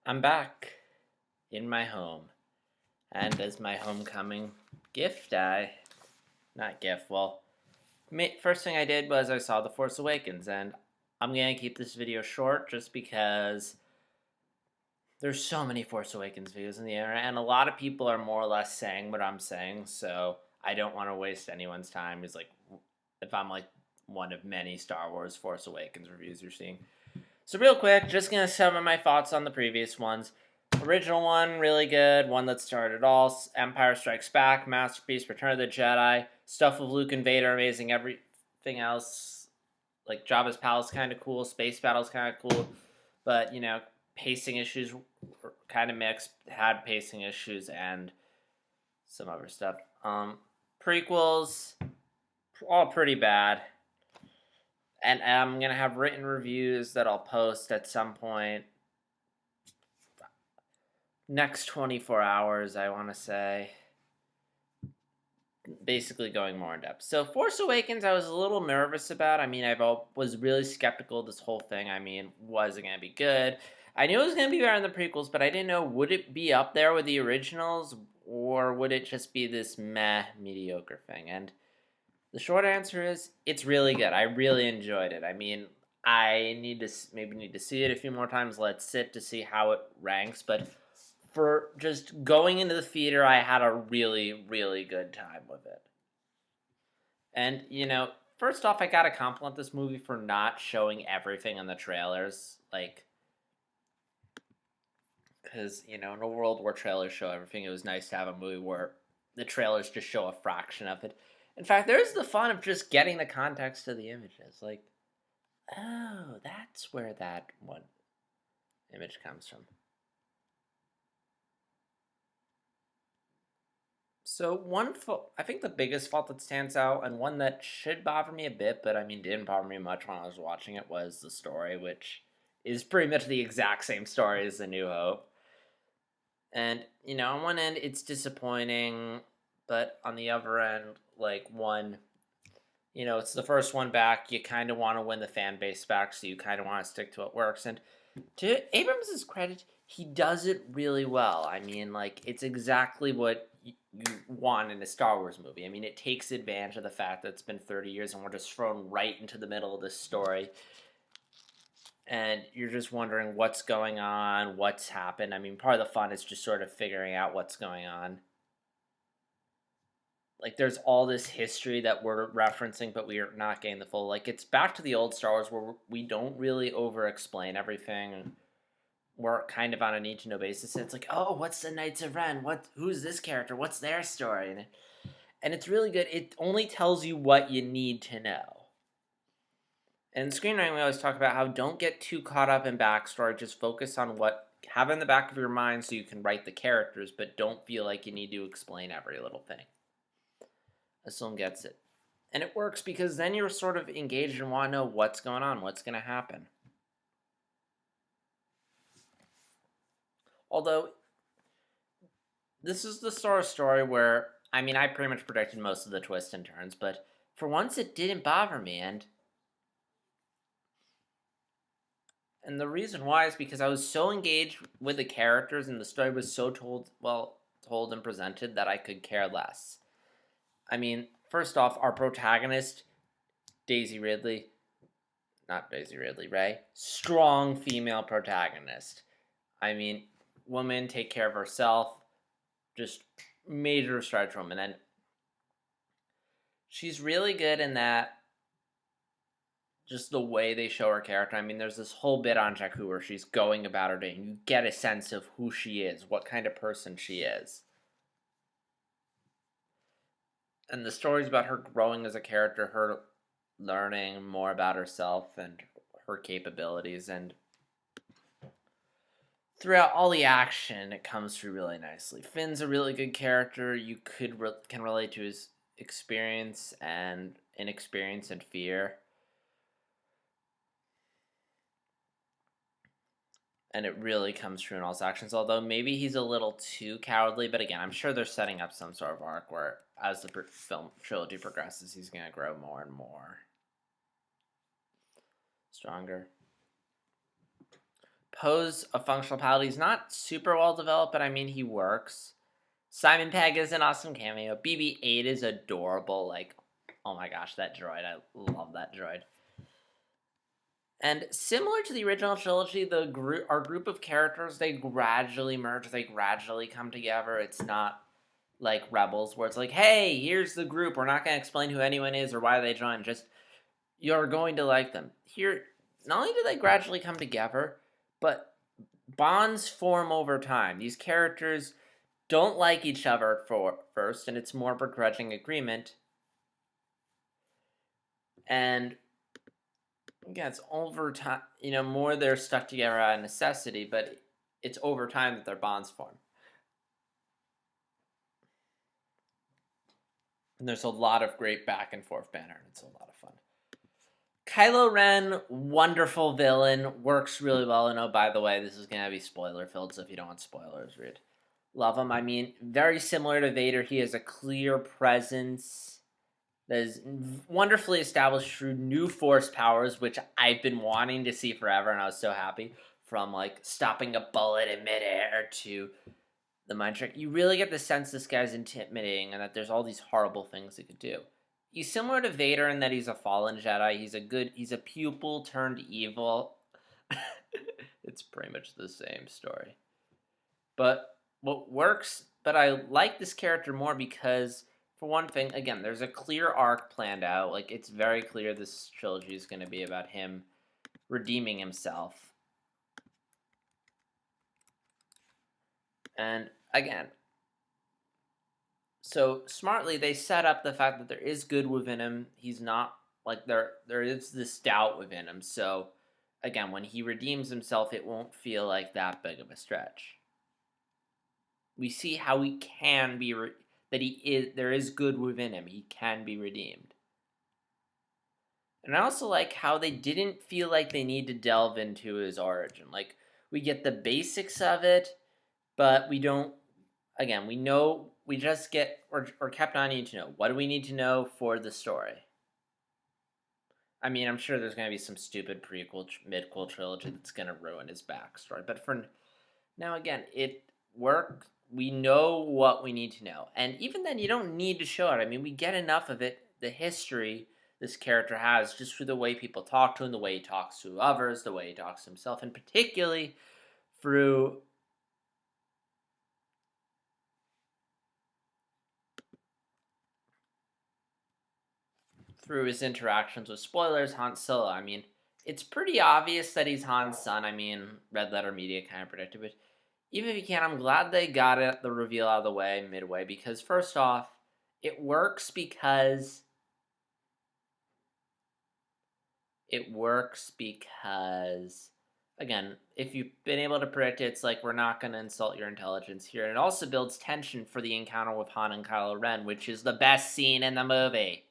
I'm back in my home, and as my homecoming gift, not gift, well, first thing I did was I saw The Force Awakens, and I'm gonna keep this video short just because there's so many Force Awakens videos in the internet, and a lot of people are more or less saying what I'm saying, so I don't want to waste anyone's time. It's like, if I'm like one of many Star Wars Force Awakens reviews you're seeing. So real quick, just gonna sum up my thoughts on the previous ones. Original one, really good. One that started all. Empire Strikes Back, masterpiece. Return of the Jedi. Stuff with Luke and Vader, amazing. Everything else, like Jabba's palace, kind of cool. Space battles, kind of cool. But pacing issues were kind of mixed. Had pacing issues and some other stuff. Prequels, all pretty bad. And I'm gonna have written reviews that I'll post at some point. Next 24 hours, I want to say. Basically going more in depth. So Force Awakens, I was a little nervous about. I mean, was really skeptical of this whole thing. I mean, was it going to be good? I knew it was going to be better than the prequels, but I didn't know, would it be up there with the originals, or would it just be this mediocre thing? And the short answer is, it's really good. I really enjoyed it. I mean, I need to see it a few more times. Let's sit to see how it ranks, but for just going into the theater, I had a really, really good time with it. And, first off, I gotta compliment this movie for not showing everything in the trailers. Like, because, in a world where trailers show everything, it was nice to have a movie where the trailers just show a fraction of it. In fact, there's the fun of just getting the context of the images. Like, oh, that's where that one image comes from. So I think the biggest fault that stands out, and one that should bother me a bit, but I mean didn't bother me much when I was watching it, was the story, which is pretty much the exact same story as A New Hope. And on one end it's disappointing, but on the other end, it's the first one back. You kind of want to win the fan base back, so you kind of want to stick to what works. And to Abrams' credit, he does it really well. I mean, it's exactly what you want in a Star Wars movie. I mean, it takes advantage of the fact that it's been 30 years and we're just thrown right into the middle of this story. And you're just wondering what's going on, what's happened. I mean, part of the fun is just sort of figuring out what's going on. There's all this history that we're referencing, but we are not getting the full. It's back to the old Star Wars where we don't really over-explain everything. We're kind of on a need-to-know basis. It's like, oh, what's the Knights of Ren? Who's this character? What's their story? And it's really good. It only tells you what you need to know. And in screenwriting, we always talk about how don't get too caught up in backstory. Just focus on what have in the back of your mind so you can write the characters, but don't feel like you need to explain every little thing. This one gets it. And it works because then you're sort of engaged and want to know what's going on, what's going to happen. Although, this is the sort of story where, I mean, I pretty much predicted most of the twists and turns, but for once it didn't bother me, and the reason why is because I was so engaged with the characters and the story was so told and presented that I could care less. I mean, first off, our protagonist, Rey, strong female protagonist. I mean, woman, take care of herself, just major stretch woman, and she's really good in that. Just the way they show her character. I mean, there's this whole bit on Jakku where she's going about her day, and you get a sense of who she is, what kind of person she is. And the story's about her growing as a character, her learning more about herself and her capabilities, and throughout all the action, it comes through really nicely. Finn's a really good character. You can relate to his experience and inexperience and fear. And it really comes through in all his actions, although maybe he's a little too cowardly, but again, I'm sure they're setting up some sort of arc where, as the film trilogy progresses, he's going to grow more and more stronger. Poe's a functional pilot. He's not super well developed, but I mean, he works. Simon Pegg is an awesome cameo. BB-8 is adorable. Like, oh my gosh, that droid. I love that droid. And similar to the original trilogy, our group of characters, they gradually merge. They gradually come together. It's not like Rebels, where it's like, hey, here's the group. We're not going to explain who anyone is or why they joined. Just, you're going to like them. Here, not only do they gradually come together, but bonds form over time. These characters don't like each other first, and it's more begrudging agreement. And yeah, it's over time. More they're stuck together out of necessity, but it's over time that their bonds form. And there's a lot of great back and forth banter. It's a lot of fun. Kylo Ren, wonderful villain, works really well. And oh, by the way, this is going to be spoiler filled, so if you don't want spoilers, read. Love him. I mean, very similar to Vader, he has a clear presence that is wonderfully established through new force powers, which I've been wanting to see forever, and I was so happy. From, like, stopping a bullet in midair to the mind trick. You really get the sense this guy's intimidating and that there's all these horrible things he could do. He's similar to Vader in that he's a fallen Jedi. He's a pupil turned evil. It's pretty much the same story. But I like this character more because, for one thing, again, there's a clear arc planned out. Like, it's very clear this trilogy is going to be about him redeeming himself. And, again, so smartly, they set up the fact that there is good within him. He's not, like, there is this doubt within him. So, again, when he redeems himself, it won't feel like that big of a stretch. We see how he can be, there is good within him. He can be redeemed. And I also like how they didn't feel like they need to delve into his origin. Like, we get the basics of it, but we don't, again, we just get, or kept on needing to know. What do we need to know for the story? I mean, I'm sure there's going to be some stupid prequel, midquel trilogy that's going to ruin his backstory. But for now, again, it works. We know what we need to know. And even then, you don't need to show it. I mean, we get enough of it, the history this character has, just through the way people talk to him, the way he talks to others, the way he talks to himself, and particularly through his interactions with, spoilers, Han Solo. I mean, it's pretty obvious that he's Han's son. I mean, Red Letter Media kind of predicted it. Even if you can't, I'm glad they got the reveal out of the way midway, because first off, it works because again, if you've been able to predict it, it's like, we're not going to insult your intelligence here. And it also builds tension for the encounter with Han and Kylo Ren, which is the best scene in the movie.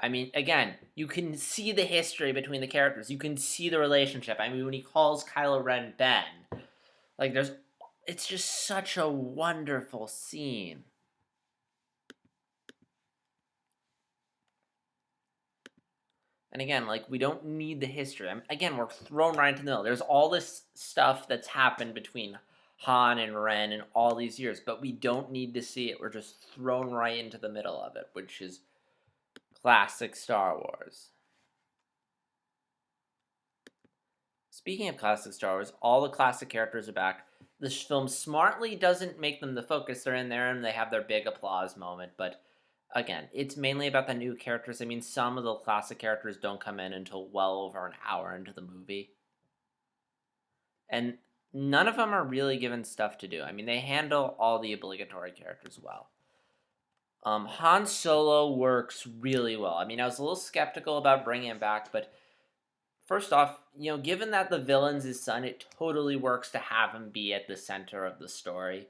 I mean, again, you can see the history between the characters. You can see the relationship. I mean, when he calls Kylo Ren Ben, like, it's just such a wonderful scene. And again, like, we don't need the history. Again, we're thrown right into the middle. There's all this stuff that's happened between Han and Ren in all these years, but we don't need to see it. We're just thrown right into the middle of it, which is classic Star Wars. Speaking of classic Star Wars, all the classic characters are back. This film smartly doesn't make them the focus. They're in there and they have their big applause moment, but again, it's mainly about the new characters. I mean, some of the classic characters don't come in until well over an hour into the movie. And none of them are really given stuff to do. I mean, they handle all the obligatory characters well. Han Solo works really well. I mean, I was a little skeptical about bringing him back, but first off, given that the villain's his son, it totally works to have him be at the center of the story.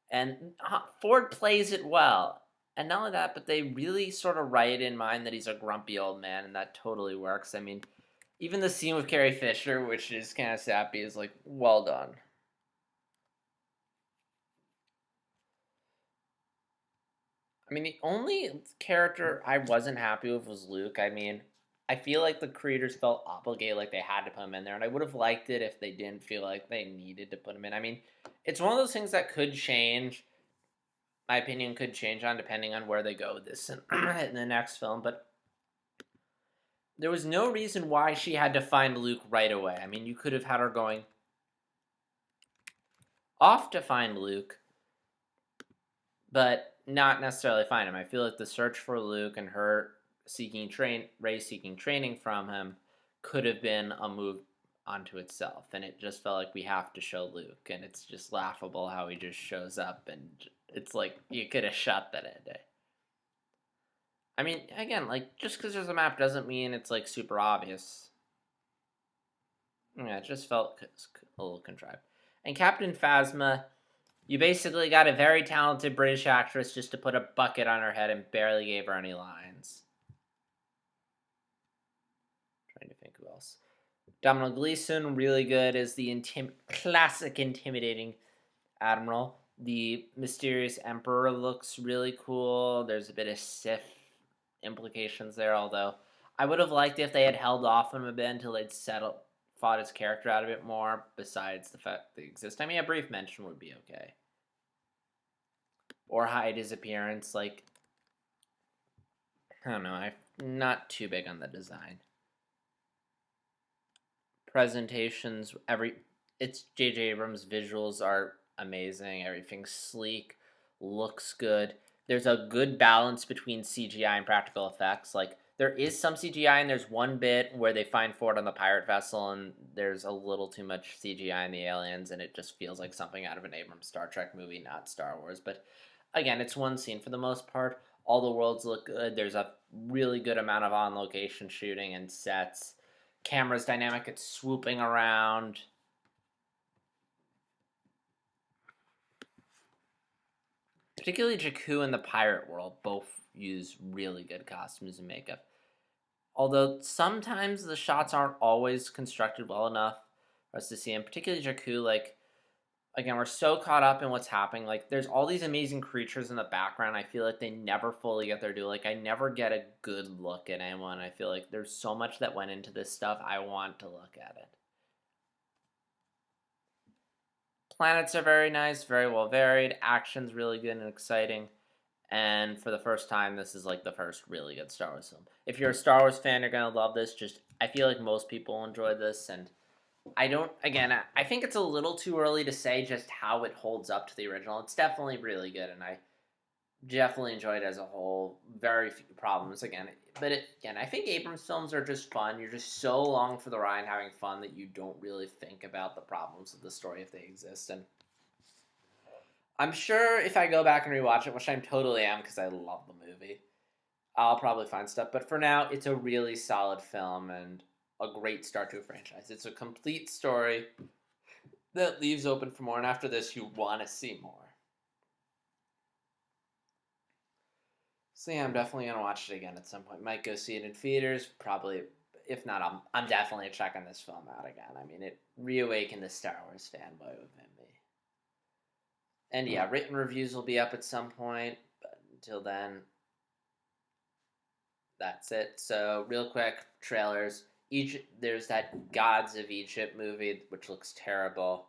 And Ford plays it well. And not only that, but they really sort of write in mind that he's a grumpy old man, and that totally works. I mean, even the scene with Carrie Fisher, which is kind of sappy, is like, well done. I mean, the only character I wasn't happy with was Luke. I mean, I feel like the creators felt obligated, like they had to put him in there, and I would have liked it if they didn't feel like they needed to put him in. I mean, it's one of those things that could change. My opinion could change on depending on where they go with this in the next film, but there was no reason why she had to find Luke right away. I mean, you could have had her going off to find Luke, but not necessarily find him. I feel like the search for Luke and her Rey seeking training from him could have been a move onto itself, and it just felt like we have to show Luke, and it's just laughable how he just shows up, and it's like you could have shot that in a day. I mean, again, like just because there's a map doesn't mean it's like super obvious. Yeah, it just felt a little contrived. And Captain Phasma, you basically got a very talented British actress just to put a bucket on her head and barely gave her any lines. Trying to think who else. Domhnall Gleeson, really good as the classic intimidating admiral. The mysterious emperor looks really cool. There's a bit of Sith implications there, although I would have liked if they had held off him a bit until they'd fought his character out a bit more, besides the fact they exist. I mean, a brief mention would be okay. Or hide his appearance, like, I don't know, I'm not too big on the design. Presentations, it's J.J. Abrams' visuals are amazing, everything's sleek, looks good. There's a good balance between CGI and practical effects, like, there is some CGI, and there's one bit where they find Ford on the pirate vessel, and there's a little too much CGI in the aliens, and it just feels like something out of an Abrams Star Trek movie, not Star Wars. But again, it's one scene for the most part. All the worlds look good. There's a really good amount of on-location shooting and sets. Camera's dynamic. It's swooping around. Particularly Jakku and the pirate world both use really good costumes and makeup. Although sometimes the shots aren't always constructed well enough for us to see them, particularly Jakku, like, again, we're so caught up in what's happening. Like, there's all these amazing creatures in the background. I feel like they never fully get their due. Like, I never get a good look at anyone. I feel like there's so much that went into this stuff. I want to look at it. Planets are very nice, very well varied. Action's really good and exciting. And for the first time, this is like the first really good Star Wars film. If you're a Star Wars fan, you're gonna love this. I feel like most people enjoy this, and I think it's a little too early to say just how it holds up to the original. It's definitely really good, and I definitely enjoyed it as a whole. Very few problems I think Abrams films are just fun. You're just so along for the ride, having fun that you don't really think about the problems of the story if they exist. And I'm sure if I go back and rewatch it, which I totally am because I love the movie, I'll probably find stuff. But for now, it's a really solid film and a great start to a franchise. It's a complete story that leaves open for more, and after this, you want to see more. So yeah, I'm definitely gonna watch it again at some point. Might go see it in theaters, probably. If not, I'm definitely checking this film out again. I mean, it reawakened the Star Wars fanboy within me. And yeah, written reviews will be up at some point, but until then, that's it. So real quick, trailers. There's that Gods of Egypt movie, which looks terrible.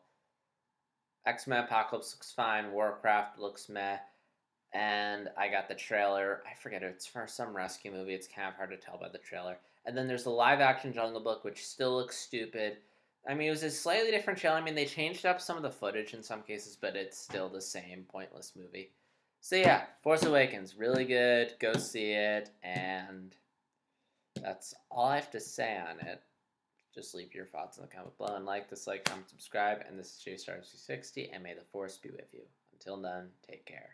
X-Men Apocalypse looks fine. Warcraft looks meh. And I got the trailer. I forget it. It's for some rescue movie. It's kind of hard to tell by the trailer. And then there's the live-action Jungle Book, which still looks stupid. I mean, it was a slightly different trailer. I mean, they changed up some of the footage in some cases, but it's still the same pointless movie. So yeah, Force Awakens, really good. Go see it. And that's all I have to say on it. Just leave your thoughts in the comment below and like, dislike, comment, subscribe. And this is JStar360, and may the Force be with you. Until then, take care.